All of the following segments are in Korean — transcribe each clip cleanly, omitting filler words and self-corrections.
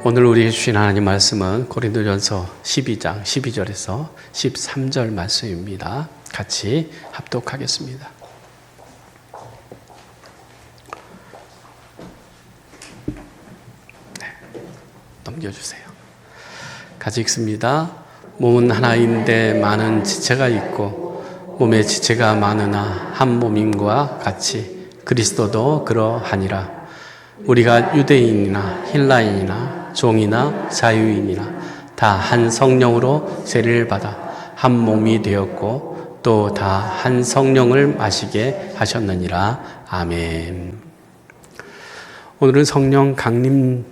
오늘 우리에게 주신 하나님 말씀은 고린도전서 12장 12절에서 13절 말씀입니다. 같이 합독하겠습니다. 네, 넘겨주세요. 같이 읽습니다. 몸은 하나인데 많은 지체가 있고 몸에 지체가 많으나 한 몸임과 같이 그리스도도 그러하니라. 우리가 유대인이나 헬라인이나 종이나 자유인이나 다 한 성령으로 세례를 받아 한 몸이 되었고 또 다 한 성령을 마시게 하셨느니라. 아멘. 오늘은 성령 강림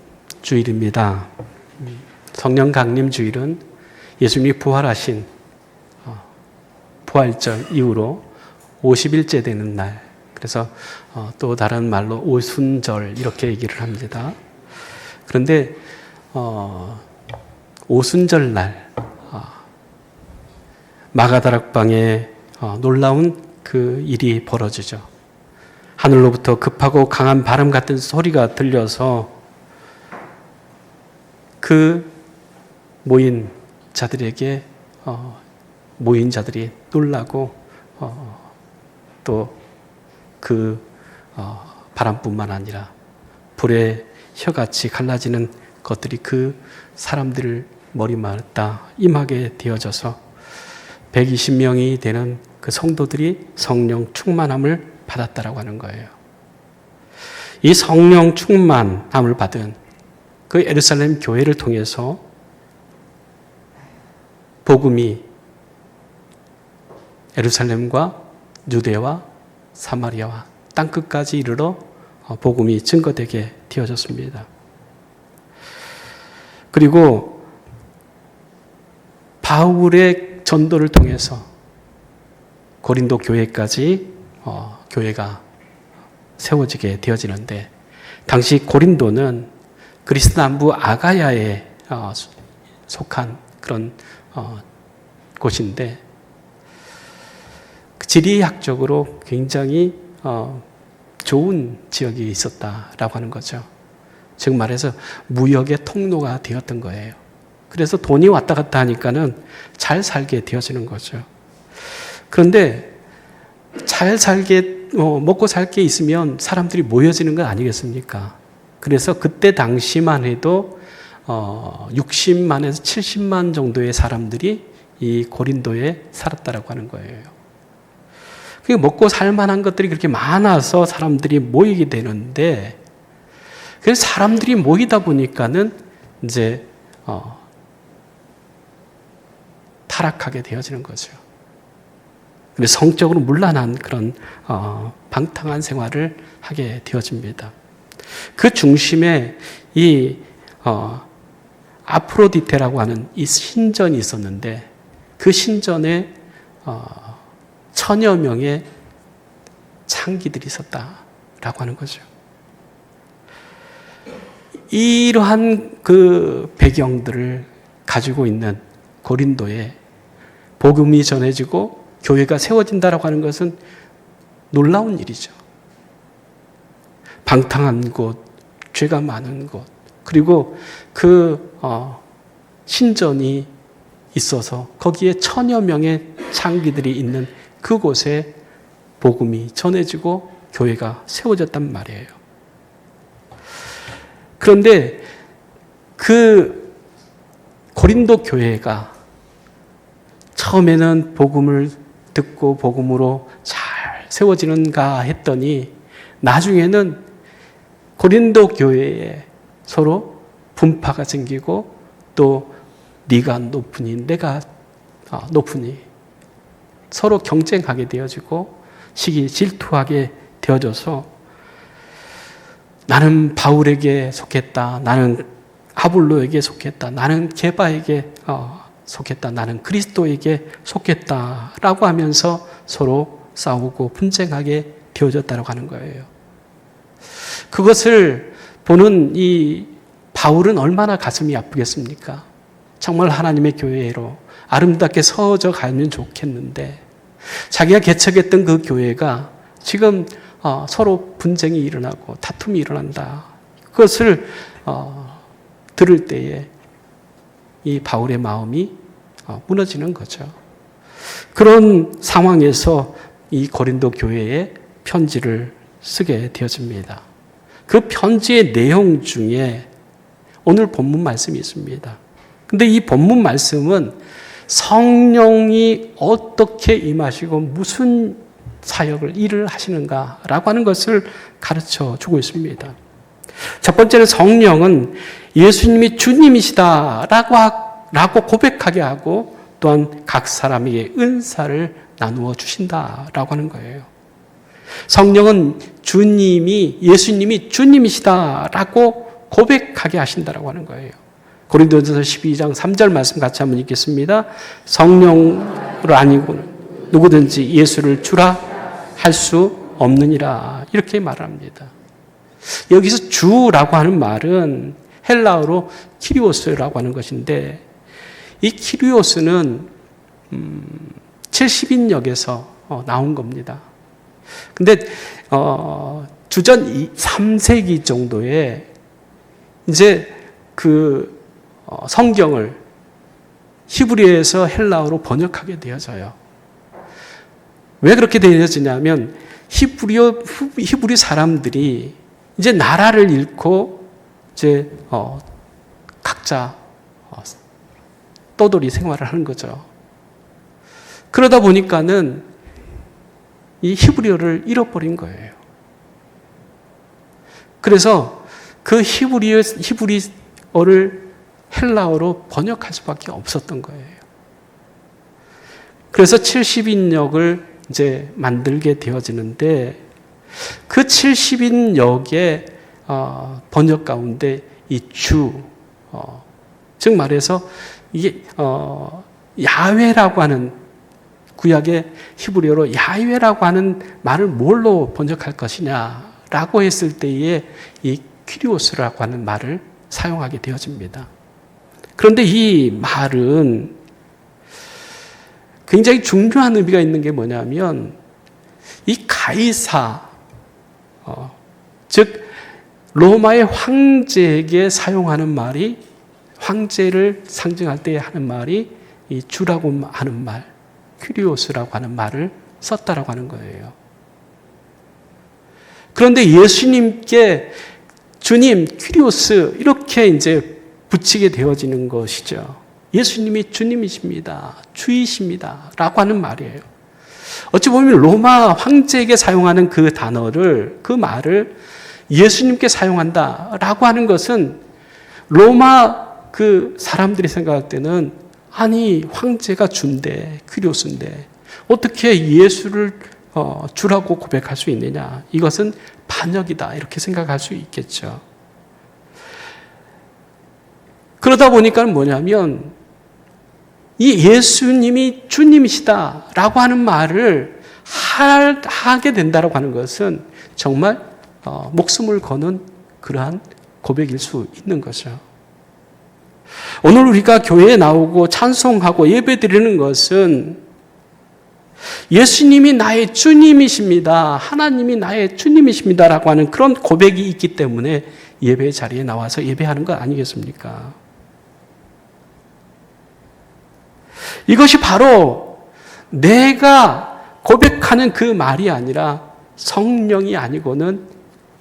주일입니다. 성령 강림 주일은 예수님이 부활하신 부활절 이후로 50일째 되는 날, 그래서 또 다른 말로 오순절 이렇게 얘기를 합니다. 그런데 오순절 날 마가다락방에 놀라운 그 일이 벌어지죠. 하늘로부터 급하고 강한 바람 같은 소리가 들려서 그 모인 자들이 놀라고 또 그 바람뿐만 아니라 불의 혀같이 갈라지는 것들이 그 사람들을 머리맡다 임하게 되어져서 120명이 되는 그 성도들이 성령 충만함을 받았다라고 하는 거예요. 이 성령 충만함을 받은 그 예루살렘 교회를 통해서 복음이 예루살렘과 유대와 사마리아와 땅끝까지 이르러 복음이 증거되게 되어졌습니다. 그리고 바울의 전도를 통해서 고린도 교회까지 교회가 세워지게 되어지는데, 당시 고린도는 그리스 남부 아가야에 속한 그런 곳인데 지리학적으로 굉장히 좋은 지역이 있었다라고 하는 거죠. 즉 말해서 무역의 통로가 되었던 거예요. 그래서 돈이 왔다 갔다 하니까는 잘 살게 되어지는 거죠. 그런데 잘 살게 먹고 살 게 있으면 사람들이 모여지는 건 아니겠습니까? 그래서 그때 당시만 해도 60만에서 70만 정도의 사람들이 이 고린도에 살았다라고 하는 거예요. 먹고 살 만한 것들이 그렇게 많아서 사람들이 모이게 되는데, 그래서 사람들이 모이다 보니까는 이제 타락하게 되어지는 거죠. 성적으로 문란한 그런 방탕한 생활을 하게 되어집니다. 그 중심에 이 아프로디테라고 하는 이 신전이 있었는데, 그 신전에 1000여 명의 창기들이 있었다라고 하는 거죠. 이러한 그 배경들을 가지고 있는 고린도에 복음이 전해지고 교회가 세워진다라고 하는 것은 놀라운 일이죠. 방탕한 곳, 죄가 많은 곳, 그리고 그 신전이 있어서 거기에 1000여 명의 창기들이 있는 그곳에 복음이 전해지고 교회가 세워졌단 말이에요. 그런데 그 고린도 교회가 처음에는 복음을 듣고 복음으로 잘 세워지는가 했더니 나중에는 고린도 교회에 서로 분파가 생기고 또 네가 높으니 내가 높으니 서로 경쟁하게 되어지고 시기 질투하게 되어져서 나는 바울에게 속했다, 나는 아볼로에게 속했다, 나는 게바에게 속했다, 나는 그리스도에게 속했다라고 하면서 서로 싸우고 분쟁하게 되어졌다고 하는 거예요. 그것을 보는 이 바울은 얼마나 가슴이 아프겠습니까? 정말 하나님의 교회로 아름답게 서어져 가면 좋겠는데 자기가 개척했던 그 교회가 지금 서로 분쟁이 일어나고 다툼이 일어난다. 그것을 들을 때에 이 바울의 마음이 무너지는 거죠. 그런 상황에서 이 고린도 교회에 편지를 쓰게 되어집니다. 그 편지의 내용 중에 오늘 본문 말씀이 있습니다. 근데 이 본문 말씀은 성령이 어떻게 임하시고 무슨 사역을, 일을 하시는가라고 하는 것을 가르쳐 주고 있습니다. 첫 번째는 성령은 예수님이 주님이시다라고 고백하게 하고 또한 각 사람에게 은사를 나누어 주신다라고 하는 거예요. 성령은 예수님이 주님이시다라고 고백하게 하신다라고 하는 거예요. 고린도전서 12장 3절 말씀 같이 한번 읽겠습니다. 성령을 아니고는 누구든지 예수를 주라 할 수 없느니라. 이렇게 말합니다. 여기서 주라고 하는 말은 헬라어로 키리오스라고 하는 것인데 이 키리오스는 70인역에서 나온 겁니다. 근데 주전 3세기 정도에 이제 그 성경을 히브리어에서 헬라어로 번역하게 되어져요. 왜 그렇게 되어지냐면 히브리 사람들이 이제 나라를 잃고 이제 각자 떠돌이 생활을 하는 거죠. 그러다 보니까는 이 히브리어를 잃어버린 거예요. 그래서 그 히브리어를 헬라어로 번역할 수밖에 없었던 거예요. 그래서 70인역을 이제 만들게 되어지는데 그 70인역의 번역 가운데 이 즉 말해서 이게 야훼라고 하는 구약의 히브리어로 야훼라고 하는 말을 뭘로 번역할 것이냐라고 했을 때에 이 퀴리오스라고 하는 말을 사용하게 되어집니다. 그런데 이 말은 굉장히 중요한 의미가 있는 게 뭐냐면 이 가이사, 즉 로마의 황제에게 사용하는 말이 황제를 상징할 때 하는 말이 이 주라고 하는 말, 퀴리오스라고 하는 말을 썼다라고 하는 거예요. 그런데 예수님께 주님, 퀴리오스 이렇게 이제 붙이게 되어지는 것이죠. 예수님이 주님이십니다. 주이십니다. 라고 하는 말이에요. 어찌 보면 로마 황제에게 사용하는 그 단어를, 그 말을 예수님께 사용한다라고 하는 것은 로마 그 사람들이 생각할 때는 아니 황제가 주인데 퀴리오스인데 어떻게 예수를 주라고 고백할 수 있느냐. 이것은 반역이다. 이렇게 생각할 수 있겠죠. 그러다 보니까 뭐냐면 이 예수님이 주님이시다라고 하는 말을 하게 된다라고 하는 것은 정말 목숨을 거는 그러한 고백일 수 있는 거죠. 오늘 우리가 교회에 나오고 찬송하고 예배드리는 것은 예수님이 나의 주님이십니다. 하나님이 나의 주님이십니다라고 하는 그런 고백이 있기 때문에 예배 자리에 나와서 예배하는 것 아니겠습니까? 이것이 바로 내가 고백하는 그 말이 아니라 성령이 아니고는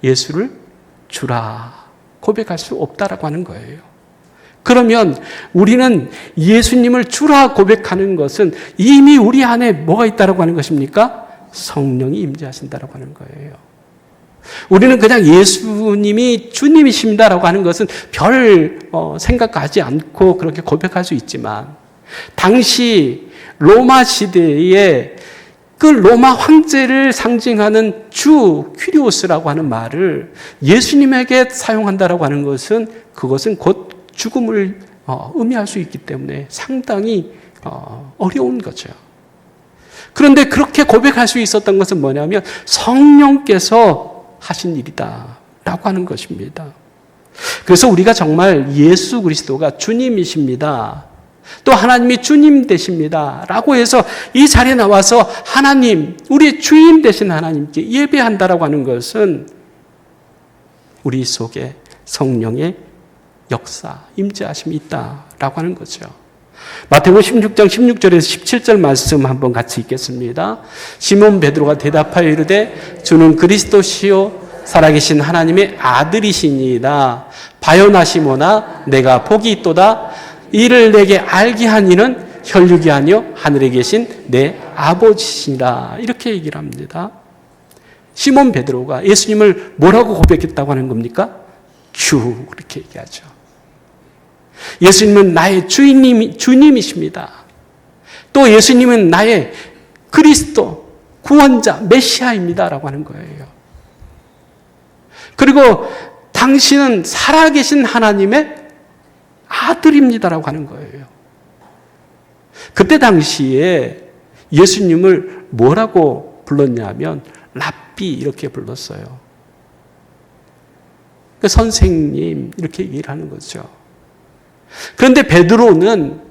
예수를 주라 고백할 수 없다라고 하는 거예요. 그러면 우리는 예수님을 주라 고백하는 것은 이미 우리 안에 뭐가 있다라고 하는 것입니까? 성령이 임재하신다라고 하는 거예요. 우리는 그냥 예수님이 주님이십니다라고 하는 것은 별 생각하지 않고 그렇게 고백할 수 있지만 당시 로마 시대에 그 로마 황제를 상징하는 주 퀴리오스라고 하는 말을 예수님에게 사용한다라고 하는 것은 그것은 곧 죽음을 의미할 수 있기 때문에 상당히 어려운 거죠. 그런데 그렇게 고백할 수 있었던 것은 뭐냐면 성령께서 하신 일이다라고 하는 것입니다. 그래서 우리가 정말 예수 그리스도가 주님이십니다. 또 하나님이 주님 되십니다. 라고 해서 이 자리에 나와서 하나님, 우리의 주인 되신 하나님께 예배한다라고 하는 것은 우리 속에 성령의 역사, 임재하심이 있다라고 하는 거죠. 마태복음 16장 16절에서 17절 말씀 한번 같이 읽겠습니다. 시몬 베드로가 대답하여 이르되 주는 그리스도시요 살아계신 하나님의 아들이시니이다. 바요나 시몬아 내가 복이 있도다. 이를 내게 알게 한 이는 혈육이 아니요 하늘에 계신 내 아버지시니라. 이렇게 얘기를 합니다. 시몬 베드로가 예수님을 뭐라고 고백했다고 하는 겁니까? 주, 그렇게 얘기하죠. 예수님은 나의 주님이십니다. 또 예수님은 나의 그리스도, 구원자, 메시아입니다. 라고 하는 거예요. 그리고 당신은 살아계신 하나님의 아들입니다라고 하는 거예요. 그때 당시에 예수님을 뭐라고 불렀냐면 랍비 이렇게 불렀어요. 그러니까 선생님 이렇게 얘기를 하는 거죠. 그런데 베드로는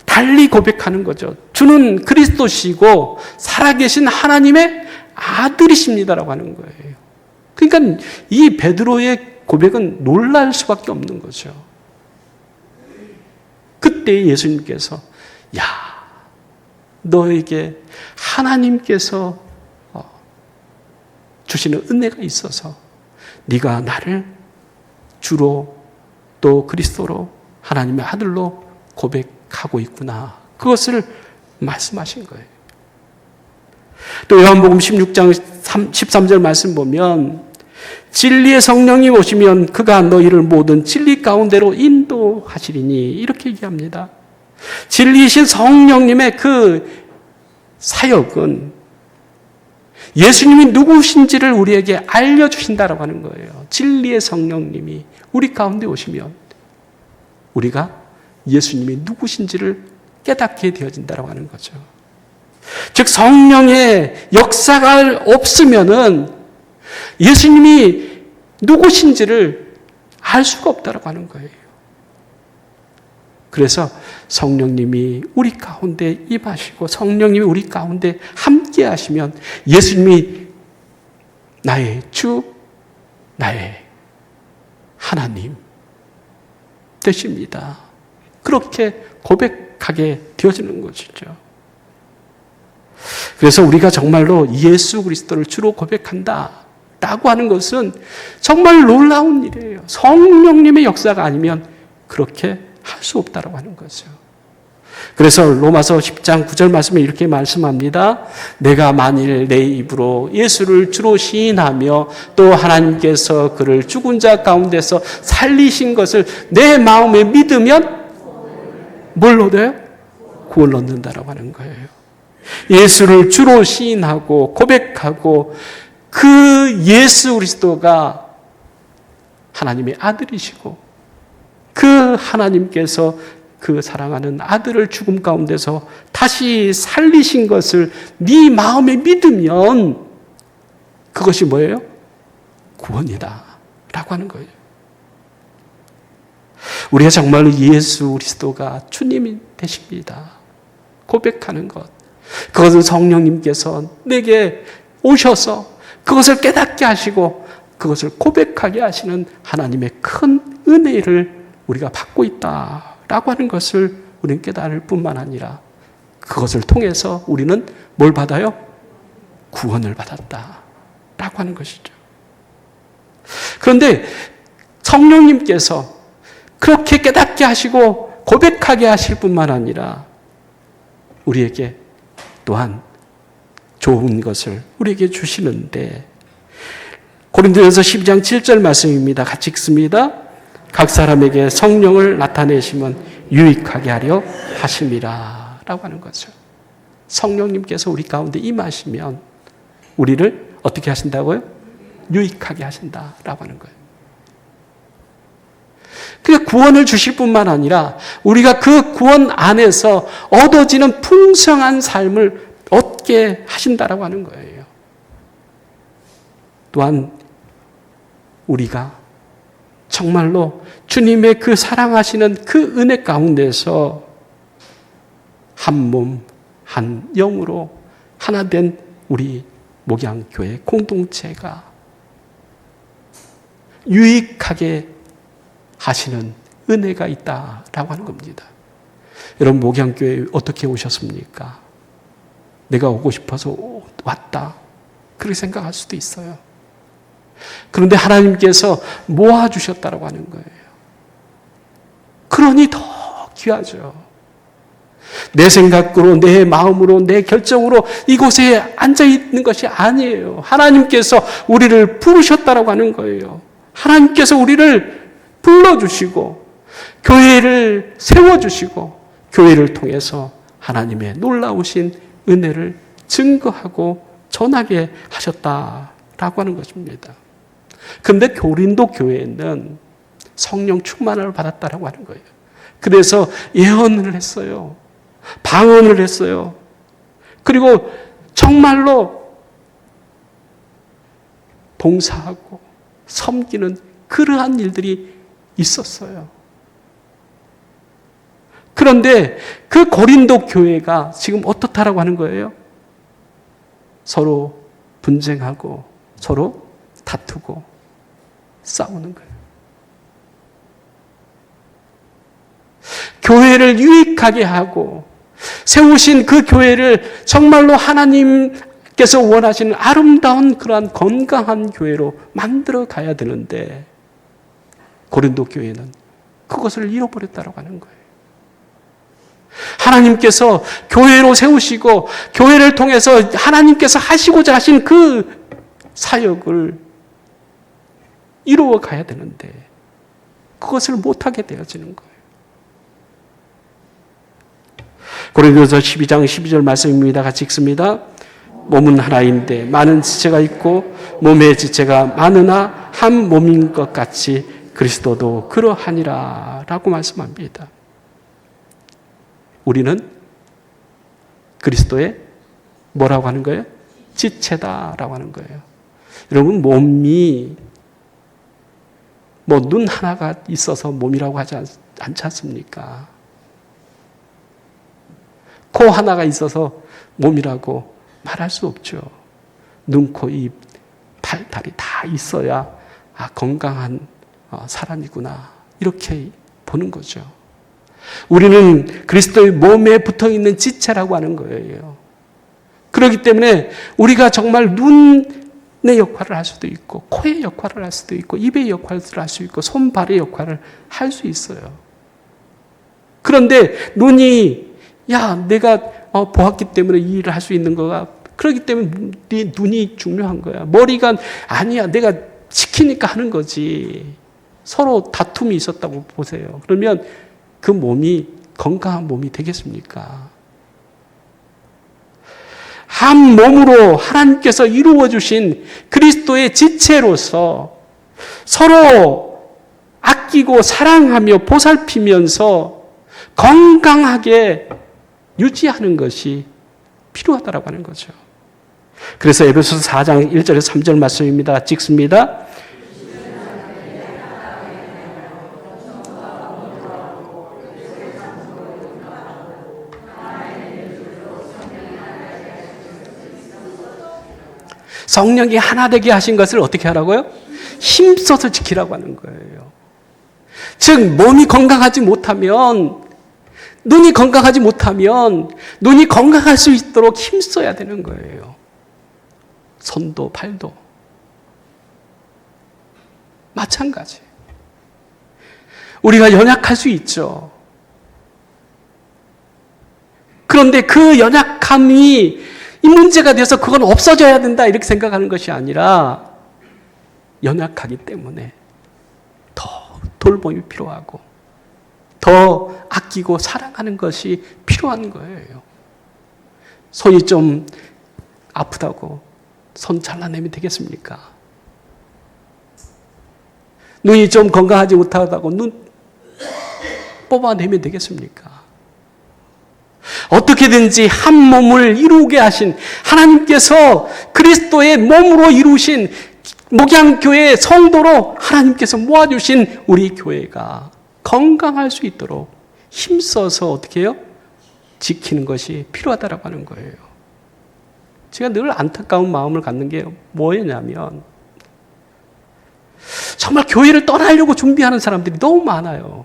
달리 고백하는 거죠. 주는 그리스도시고 살아계신 하나님의 아들이십니다라고 하는 거예요. 그러니까 이 베드로의 고백은 놀랄 수밖에 없는 거죠. 그때 예수님께서 야, 너에게 하나님께서 주시는 은혜가 있어서 네가 나를 주로 또 그리스도로 하나님의 아들로 고백하고 있구나. 그것을 말씀하신 거예요. 또 요한복음 16장 13절 말씀 보면 진리의 성령이 오시면 그가 너희를 모든 진리 가운데로 인도하시리니 이렇게 얘기합니다. 진리이신 성령님의 그 사역은 예수님이 누구신지를 우리에게 알려주신다라고 하는 거예요. 진리의 성령님이 우리 가운데 오시면 우리가 예수님이 누구신지를 깨닫게 되어진다라고 하는 거죠. 즉 성령의 역사가 없으면은 예수님이 누구신지를 알 수가 없다라고 하는 거예요. 그래서 성령님이 우리 가운데 임하시고 성령님이 우리 가운데 함께 하시면 예수님이 나의 주, 나의 하나님 되십니다. 그렇게 고백하게 되어지는 것이죠. 그래서 우리가 정말로 예수 그리스도를 주로 고백한다 라고 하는 것은 정말 놀라운 일이에요. 성령님의 역사가 아니면 그렇게 할 수 없다라고 하는 거죠. 그래서 로마서 10장 9절 말씀에 이렇게 말씀합니다. 내가 만일 내 입으로 예수를 주로 시인하며 또 하나님께서 그를 죽은 자 가운데서 살리신 것을 내 마음에 믿으면 뭘 얻어요? 구원을 얻는다라고 하는 거예요. 예수를 주로 시인하고 고백하고 그 예수 그리스도가 하나님의 아들이시고 그 하나님께서 그 사랑하는 아들을 죽음 가운데서 다시 살리신 것을 네 마음에 믿으면 그것이 뭐예요? 구원이다 라고 하는 거예요. 우리가 정말로 예수 그리스도가 주님이 되십니다. 고백하는 것. 그것은 성령님께서 내게 오셔서 그것을 깨닫게 하시고 그것을 고백하게 하시는 하나님의 큰 은혜를 우리가 받고 있다라고 하는 것을 우리는 깨달을 뿐만 아니라 그것을 통해서 우리는 뭘 받아요? 구원을 받았다라고 하는 것이죠. 그런데 성령님께서 그렇게 깨닫게 하시고 고백하게 하실 뿐만 아니라 우리에게 또한 좋은 것을 우리에게 주시는데 고린도전서 12장 7절 말씀입니다. 같이 읽습니다. 각 사람에게 성령을 나타내시면 유익하게 하려 하심이라 라고 하는 거죠. 성령님께서 우리 가운데 임하시면 우리를 어떻게 하신다고요? 유익하게 하신다라고 하는 거예요. 그러니까 구원을 주실 뿐만 아니라 우리가 그 구원 안에서 얻어지는 풍성한 삶을 얻게 하신다라고 하는 거예요. 또한 우리가 정말로 주님의 그 사랑하시는 그 은혜 가운데서 한 몸, 한 영으로 하나 된 우리 목양교회 공동체가 유익하게 하시는 은혜가 있다라고 하는 겁니다. 여러분, 목양교회 어떻게 오셨습니까? 내가 오고 싶어서 왔다, 그렇게 생각할 수도 있어요. 그런데 하나님께서 모아주셨다라고 하는 거예요. 그러니 더 귀하죠. 내 생각으로, 내 마음으로, 내 결정으로 이곳에 앉아있는 것이 아니에요. 하나님께서 우리를 부르셨다라고 하는 거예요. 하나님께서 우리를 불러주시고 교회를 세워주시고 교회를 통해서 하나님의 놀라우신 은혜를 증거하고 전하게 하셨다라고 하는 것입니다. 그런데 고린도 교회는 성령 충만을 받았다라고 하는 거예요. 그래서 예언을 했어요. 방언을 했어요. 그리고 정말로 봉사하고 섬기는 그러한 일들이 있었어요. 그런데 그 고린도 교회가 지금 어떻다라고 하는 거예요? 서로 분쟁하고 서로 다투고 싸우는 거예요. 교회를 유익하게 하고 세우신 그 교회를 정말로 하나님께서 원하시는 아름다운 그러한 건강한 교회로 만들어 가야 되는데 고린도 교회는 그것을 잃어버렸다고 하는 거예요. 하나님께서 교회로 세우시고 교회를 통해서 하나님께서 하시고자 하신 그 사역을 이루어 가야 되는데 그것을 못하게 되어지는 거예요. 고린도서 12장 12절 말씀입니다. 같이 읽습니다. 몸은 하나인데 많은 지체가 있고 몸의 지체가 많으나 한 몸인 것 같이 그리스도도 그러하니라 라고 말씀합니다. 우리는 그리스도의 뭐라고 하는 거예요? 지체다라고 하는 거예요. 여러분, 몸이 뭐 눈 하나가 있어서 몸이라고 하지 않지 않습니까? 코 하나가 있어서 몸이라고 말할 수 없죠. 눈, 코, 입, 팔, 다리 다 있어야 건강한 사람이구나 이렇게 보는 거죠. 우리는 그리스도의 몸에 붙어있는 지체라고 하는 거예요. 그렇기 때문에 우리가 정말 눈의 역할을 할 수도 있고 코의 역할을 할 수도 있고 입의 역할을 할 수 있고 손, 발의 역할을 할 수 있어요. 그런데 눈이 내가 보았기 때문에 이 일을 할 수 있는 거가 그렇기 때문에 네 눈이 중요한 거야. 머리가 아니야. 내가 시키니까 하는 거지. 서로 다툼이 있었다고 보세요. 그러면 그 몸이 건강한 몸이 되겠습니까? 한 몸으로 하나님께서 이루어 주신 그리스도의 지체로서 서로 아끼고 사랑하며 보살피면서 건강하게 유지하는 것이 필요하다고 하는 거죠. 그래서 에베소서 4장 1절에서 3절 말씀입니다. 찍습니다. 성령이 하나 되게 하신 것을 어떻게 하라고요? 힘써서 지키라고 하는 거예요. 즉 몸이 건강하지 못하면 눈이 건강하지 못하면 눈이 건강할 수 있도록 힘써야 되는 거예요. 손도 발도 마찬가지. 우리가 연약할 수 있죠. 그런데 그 연약함이 이 문제가 돼서 그건 없어져야 된다 이렇게 생각하는 것이 아니라 연약하기 때문에 더 돌봄이 필요하고 더 아끼고 사랑하는 것이 필요한 거예요. 손이 좀 아프다고 손 잘라내면 되겠습니까? 눈이 좀 건강하지 못하다고 눈 뽑아내면 되겠습니까? 어떻게든지 한 몸을 이루게 하신 하나님께서 그리스도의 몸으로 이루신 목양교회 성도로 하나님께서 모아주신 우리 교회가 건강할 수 있도록 힘써서 어떻게 해요? 지키는 것이 필요하다고 하는 거예요. 제가 늘 안타까운 마음을 갖는 게 뭐였냐면 정말 교회를 떠나려고 준비하는 사람들이 너무 많아요.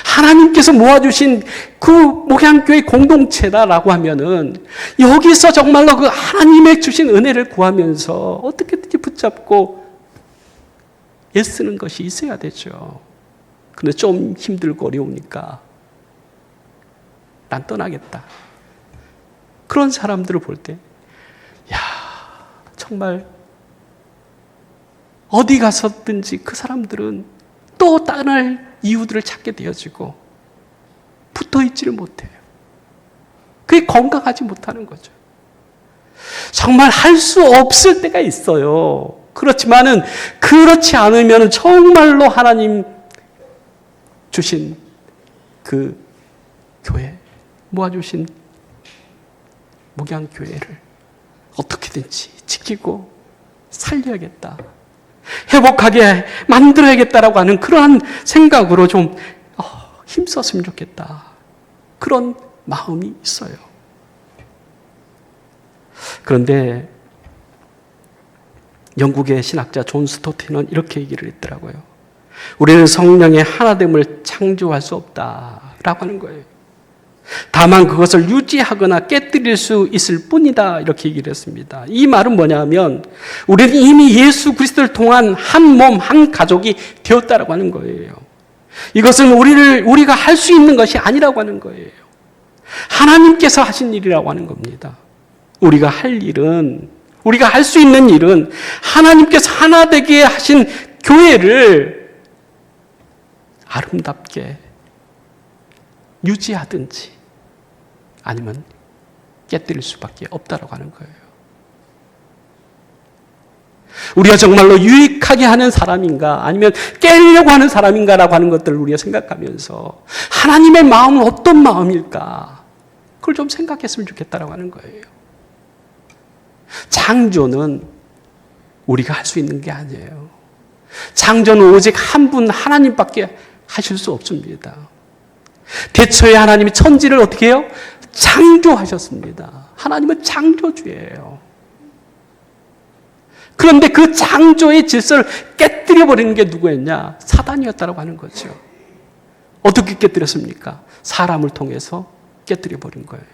하나님께서 모아주신 그 목양교회 공동체다라고 하면은 여기서 정말로 그 하나님의 주신 은혜를 구하면서 어떻게든지 붙잡고 애쓰는 것이 있어야 되죠. 근데 좀 힘들고 어려우니까 난 떠나겠다. 그런 사람들을 볼 때, 야, 정말 어디 가서든지 그 사람들은 또 떠날 이유들을 찾게 되어지고 붙어 있지를 못해요. 그게 건강하지 못하는 거죠. 정말 할 수 없을 때가 있어요. 그렇지만은 그렇지 않으면 정말로 하나님 주신 그 교회, 모아주신 목양교회를 어떻게든지 지키고 살려야겠다. 회복하게 만들어야겠다라고 하는 그러한 생각으로 좀 힘썼으면 좋겠다. 그런 마음이 있어요. 그런데 영국의 신학자 존 스토트는 이렇게 얘기를 했더라고요. 우리는 성령의 하나됨을 창조할 수 없다라고 하는 거예요. 다만 그것을 유지하거나 깨뜨릴 수 있을 뿐이다, 이렇게 얘기를 했습니다. 이 말은 뭐냐면 우리는 이미 예수 그리스도를 통한 한 몸, 한 가족이 되었다라고 하는 거예요. 이것은 우리가 할 수 있는 것이 아니라고 하는 거예요. 하나님께서 하신 일이라고 하는 겁니다. 우리가 할 수 있는 일은 하나님께서 하나 되게 하신 교회를 아름답게 유지하든지 아니면 깨뜨릴 수밖에 없다라고 하는 거예요. 우리가 정말로 유익하게 하는 사람인가 아니면 깨려고 하는 사람인가라고 하는 것들을 우리가 생각하면서 하나님의 마음은 어떤 마음일까? 그걸 좀 생각했으면 좋겠다라고 하는 거예요. 창조는 우리가 할 수 있는 게 아니에요. 창조는 오직 한 분 하나님밖에 하실 수 없습니다. 대초에 하나님이 천지를 어떻게 해요? 창조하셨습니다. 하나님은 창조주예요. 그런데 그 창조의 질서를 깨뜨려버리는 게 누구였냐? 사단이었다고 하는 거죠. 어떻게 깨뜨렸습니까? 사람을 통해서 깨뜨려버린 거예요.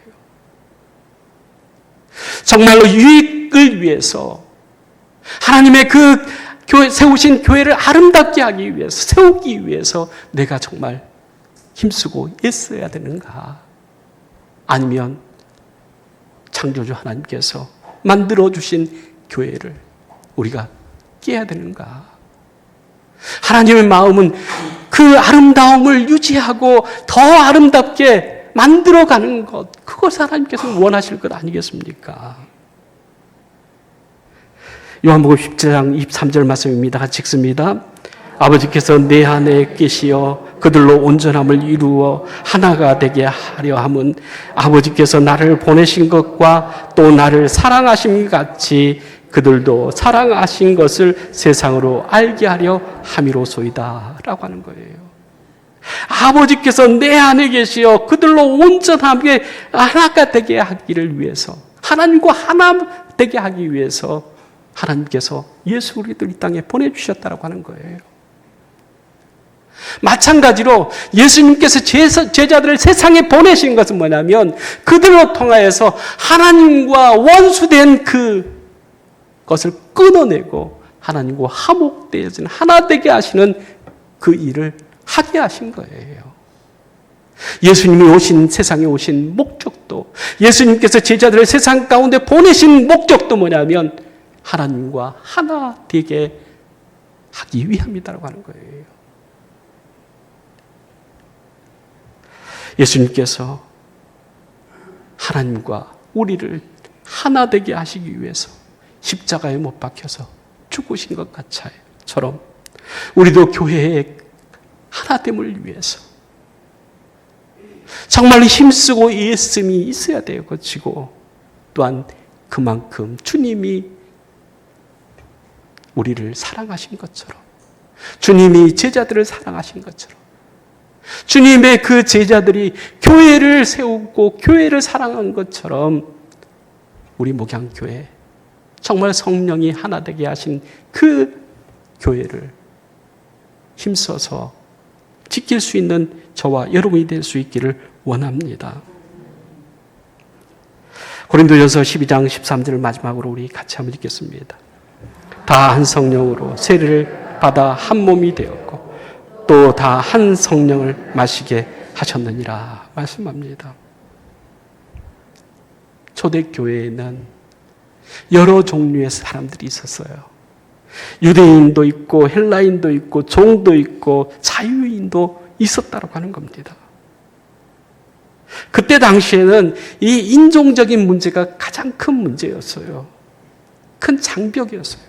정말로 유익을 위해서 하나님의 그 세우신 교회를 아름답게 하기 위해서, 세우기 위해서 내가 정말 힘쓰고 애써야 되는가? 아니면 창조주 하나님께서 만들어주신 교회를 우리가 깨야 되는가? 하나님의 마음은 그 아름다움을 유지하고 더 아름답게 만들어가는 것, 그것을 하나님께서 원하실 것 아니겠습니까? 요한복음 10장 23절 말씀입니다. 같이 읽습니다. 아버지께서 내 안에 계시어 그들로 온전함을 이루어 하나가 되게 하려 함은 아버지께서 나를 보내신 것과 또 나를 사랑하심 같이 그들도 사랑하신 것을 세상으로 알게 하려 함이로소이다 라고 하는 거예요. 아버지께서 내 안에 계시어 그들로 온전하게 하나가 되게 하기를 위해서, 하나님과 하나 되게 하기 위해서 하나님께서 예수 그리스도를 이 땅에 보내주셨다고 하는 거예요. 마찬가지로 예수님께서 제자들을 세상에 보내신 것은 뭐냐면 그들로 통하여서 하나님과 원수된 그것을 끊어내고 하나님과 화목되어진 하나 되게 하시는 그 일을 하게 하신 거예요. 예수님이 세상에 오신 목적도, 예수님께서 제자들을 세상 가운데 보내신 목적도 뭐냐면 하나님과 하나 되게 하기 위함이다라고 하는 거예요. 예수님께서 하나님과 우리를 하나 되게 하시기 위해서 십자가에 못 박혀서 죽으신 것처럼 우리도 교회의 하나됨을 위해서 정말로 힘쓰고 애씀이 있어야 되고 또한 그만큼 주님이 우리를 사랑하신 것처럼, 주님이 제자들을 사랑하신 것처럼, 주님의 그 제자들이 교회를 세우고 교회를 사랑한 것처럼 우리 목양교회 정말 성령이 하나 되게 하신 그 교회를 힘써서 지킬 수 있는 저와 여러분이 될 수 있기를 원합니다. 고린도전서 12장 13절을 마지막으로 우리 같이 한번 읽겠습니다. 다 한 성령으로 세례를 받아 한 몸이 되었고 또 다 한 성령을 마시게 하셨느니라 말씀합니다. 초대교회에는 여러 종류의 사람들이 있었어요. 유대인도 있고 헬라인도 있고 종도 있고 자유인도 있었다고 하는 겁니다. 그때 당시에는 이 인종적인 문제가 가장 큰 문제였어요. 큰 장벽이었어요.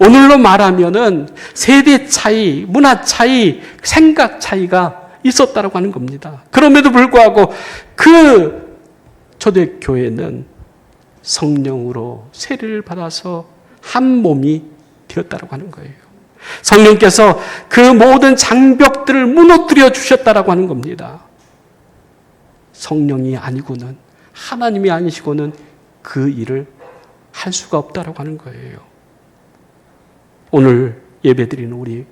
오늘로 말하면은 세대 차이, 문화 차이, 생각 차이가 있었다고 하는 겁니다. 그럼에도 불구하고 그 초대교회는 성령으로 세례를 받아서 한 몸이 되었다고 하는 거예요. 성령께서 그 모든 장벽들을 무너뜨려 주셨다고 하는 겁니다. 성령이 아니고는, 하나님이 아니시고는 그 일을 할 수가 없다고 하는 거예요. 오늘 예배드리는 우리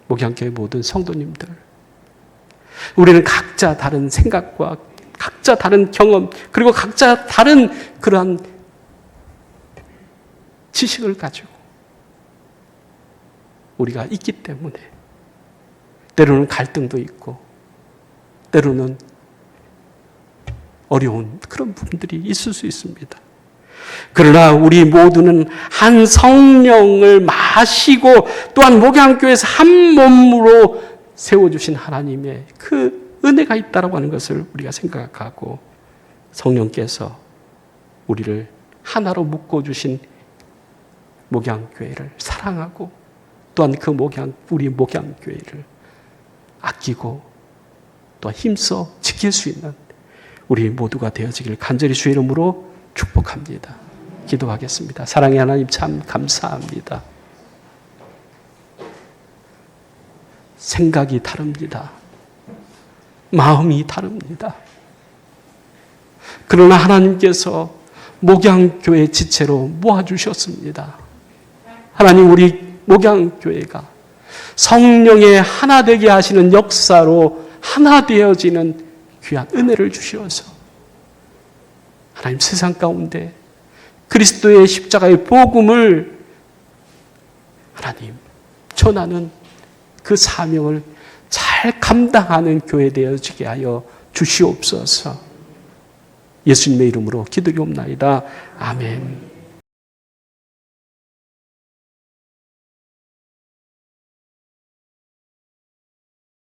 목양교회 모든 성도님들, 우리는 각자 다른 생각과 각자 다른 경험, 그리고 각자 다른 그러한 지식을 가지고 우리가 있기 때문에 때로는 갈등도 있고 때로는 어려운 그런 부분들이 있을 수 있습니다. 그러나 우리 모두는 한 성령을 마시고 또한 목양교회에서 한 몸으로 세워주신 하나님의 그 은혜가 있다고 하는 것을 우리가 생각하고 성령께서 우리를 하나로 묶어주신 목양교회를 사랑하고 또한 그 우리 목양교회를 아끼고 또 힘써 지킬 수 있는 우리 모두가 되어지기를 간절히 주의 이름으로 축복합니다. 기도하겠습니다. 사랑의 하나님 참 감사합니다. 생각이 다릅니다. 마음이 다릅니다. 그러나 하나님께서 목양교회 지체로 모아주셨습니다. 하나님, 우리 목양교회가 성령의 하나 되게 하시는 역사로 하나 되어지는 귀한 은혜를 주시어서 하나님, 세상 가운데 그리스도의 십자가의 복음을 하나님 전하는 그 사명을 잘 감당하는 교회 되어지게 하여 주시옵소서. 예수님의 이름으로 기도리옵나이다. 아멘.